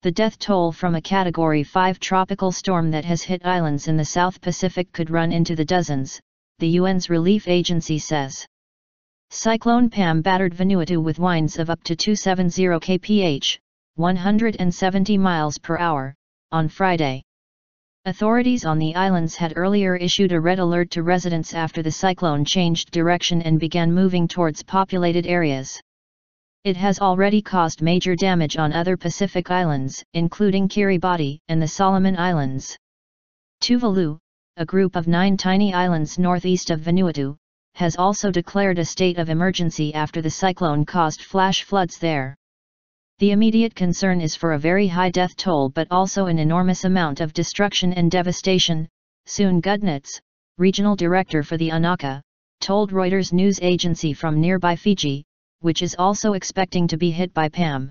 The death toll from a Category 5 tropical storm that has hit islands in the South Pacific could run into the dozens, the UN's relief agency says. Cyclone Pam battered Vanuatu with winds of up to 270 kph, 170 miles per hour, on Friday. Authorities on the islands had earlier issued a red alert to residents after the cyclone changed direction and began moving towards populated areas. It has already caused major damage on other Pacific islands, including Kiribati and the Solomon Islands. Tuvalu, a group of 9 tiny islands northeast of Vanuatu, has also declared a state of emergency after the cyclone caused flash floods there. The immediate concern is for a very high death toll but also an enormous amount of destruction and devastation, Sune Gudnitz, regional director for the UNOCHA, told Reuters news agency from nearby Fiji, which is also expecting to be hit by Pam.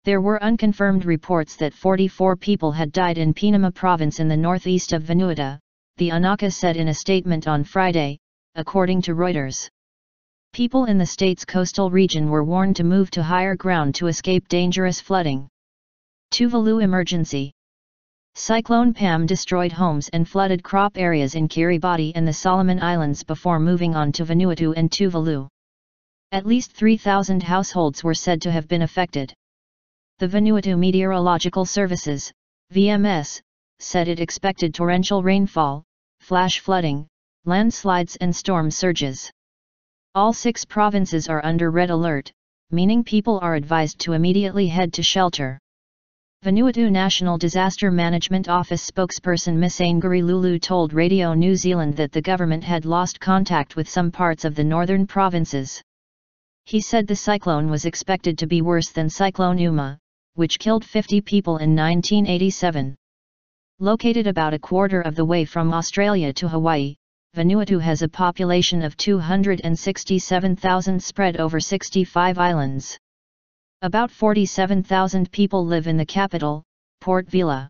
There were unconfirmed reports that 44 people had died in Pinama province in the northeast of Vanuatu, the UNOCHA said in a statement on Friday, according to Reuters. People in the state's coastal region were warned to move to higher ground to escape dangerous flooding. Tuvalu emergency. Cyclone Pam destroyed homes and flooded crop areas in Kiribati and the Solomon Islands before moving on to Vanuatu and Tuvalu. At least 3,000 households were said to have been affected. The Vanuatu Meteorological Services, VMS, said it expected torrential rainfall, flash flooding, landslides and storm surges. All 6 provinces are under red alert, meaning people are advised to immediately head to shelter. Vanuatu National Disaster Management Office spokesperson Miss Angari Lulu told Radio New Zealand that the government had lost contact with some parts of the northern provinces. He said the cyclone was expected to be worse than Cyclone Uma, which killed 50 people in 1987. Located about a quarter of the way from Australia to Hawaii, Vanuatu has a population of 267,000 spread over 65 islands. About 47,000 people live in the capital, Port Vila.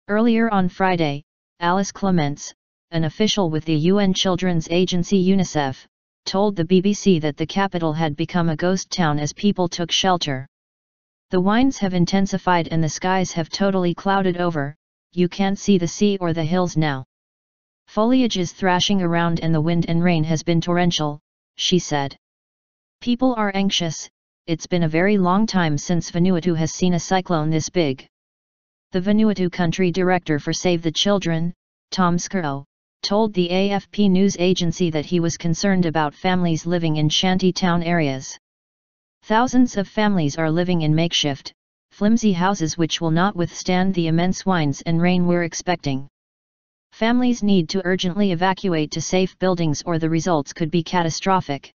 Earlier on Friday, Alice Clements, an official with the UN Children's Agency UNICEF, told the BBC that the capital had become a ghost town as people took shelter. The winds have intensified and the skies have totally clouded over, you can't see the sea or the hills now. Foliage is thrashing around and the wind and rain has been torrential, she said. People are anxious, it's been a very long time since Vanuatu has seen a cyclone this big. The Vanuatu country director for Save the Children, Tom Skuro, told the AFP news agency that he was concerned about families living in shanty town areas. Thousands of families are living in makeshift, flimsy houses which will not withstand the immense winds and rain we're expecting. Families need to urgently evacuate to safe buildings or the results could be catastrophic.